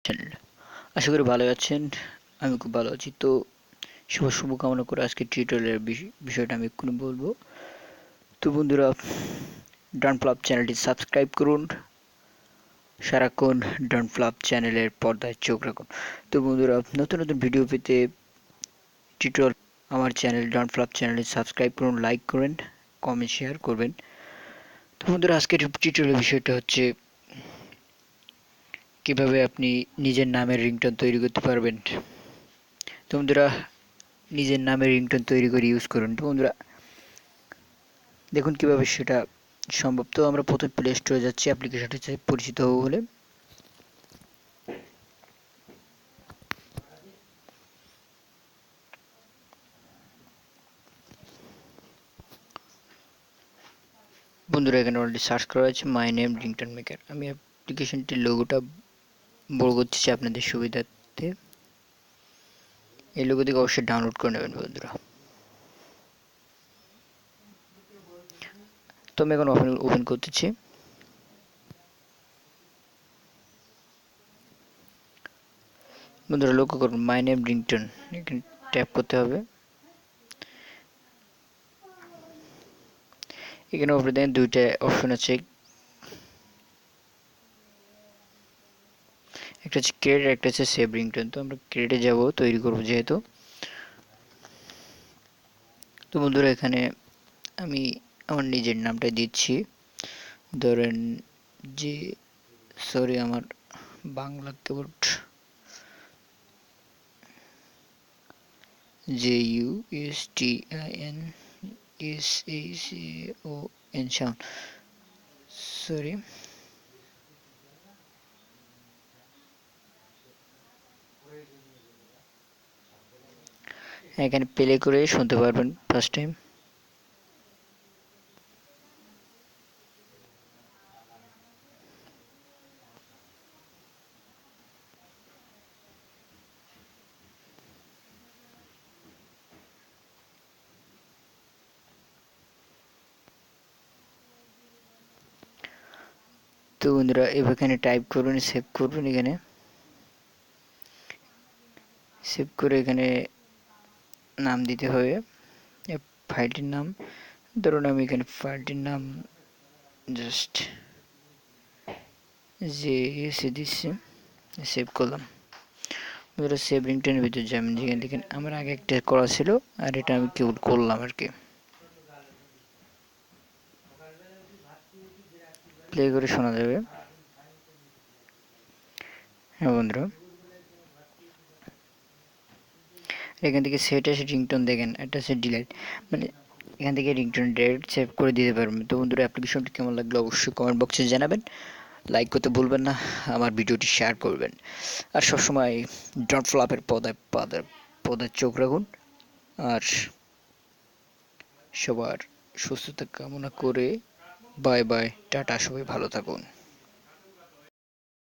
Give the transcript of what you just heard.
Channel. আশা করি ভালো আছেন। আমি খুব ভালো আছি। তো শুভ কামনা করে আজকে টিউটোরিয়ালের বিষয়টা আমি এক্ষুনি বলবো। তো বন্ধুরা, ডন ফ্লাপ চ্যানেলটি সাবস্ক্রাইব করুন। সারাক্ষণ ডন ফ্লাপ চ্যানেলের পর্দায় চোখ রাখুন। তো বন্ধুরা, নতুন ভিডিও পেতে টিউটোরিয়াল আমার চ্যানেল ডন ফ্লাপ চ্যানেলটি সাবস্ক্রাইব করুন, লাইক করবেন, কমেন্ট শেয়ার করবেন। তো বন্ধুরা, আজকের টিউটোরিয়ালের বিষয়টা হচ্ছে কিভাবে আপনি নিজের নামের রিংটোন তৈরি করতে পারবেন। তো বন্ধুরা, নিজের নামের রিংটোন তৈরি করে ইউজ করুন। তো বন্ধুরা, দেখুন কিভাবে সেটা সম্ভব। তো আমরা প্রথমে প্লে স্টোরে যাচ্ছি, অ্যাপ্লিকেশনটা হচ্ছে পরিচিত হবো বলে। বন্ধুরা, এখানে অলরেডি সার্চ করা আছে মাই নেম রিংটোন মেকার। আমি অ্যাপ্লিকেশনটির লোগোটা বড় করতেছি আপনাদের সুবিধার্থে। এই লোগো থেকে অবশ্যই ডাউনলোড করে নেবেন বন্ধুরা। তো আমি এখন ওপেন করতেছি। বন্ধুরা, লক্ষ্য করুন মাই নেম রিংটোন, এখানে ট্যাপ করতে হবে। এখানে উপরে দেখেন দুইটা অপশন আছে, একটা হচ্ছে ক্রিয়েট, একটা হচ্ছে সেভ রিংটোন। তো আমরা ক্রিয়েটে যাব, তৈরি করব যেহেতু। তো বন্ধুরা, এখানে আমি আমার নিজের নামটা দিচ্ছি। ধরেন যে, সরি আমার Bangla keyboard, JUSTINSACON, sound, sorry. এখানে প্লে করে শুনতে পারবেন ফার্স্ট টাইম। তো বন্ধুরা, এখানে টাইপ করবেন, সেভ করবেন। এখানে সেভ করে এখানে নাম দিতে হবে, ফাইলটির নাম। ধরুন আমি এখানে ফাইলটির নাম জাস্ট JS দিচ্ছি, সেভ করলাম। বন্ধুরা, সেভ রিংটোনের ভিতরে যাবেন, যেখানে দেখেন আমার আগে একটা করা ছিল আর এটা আমি কেবল করলাম আর কি। প্লে করে শোনা যাবে। হ্যাঁ বন্ধুরা, এখান থেকে সেট আছে রিংটোন, দেখেন এটা হচ্ছে ডিলাইট, মানে এখান থেকে রিংটোন ডাইরেক্ট সেভ করে দিতে পারবেন। তো বন্ধুরা, অ্যাপ্লিকেশনটি কেমন লাগলো অবশ্যই কমেন্ট বক্সে জানাবেন। লাইক করতে ভুলবেন না, আমার ভিডিওটি শেয়ার করবেন। আর সবসময় ডট ফ্লাপের পদায় চোখ রাখুন। আর সবার সুস্থতা কামনা করে বাই বাই, টাটা, সবাই ভালো থাকুন।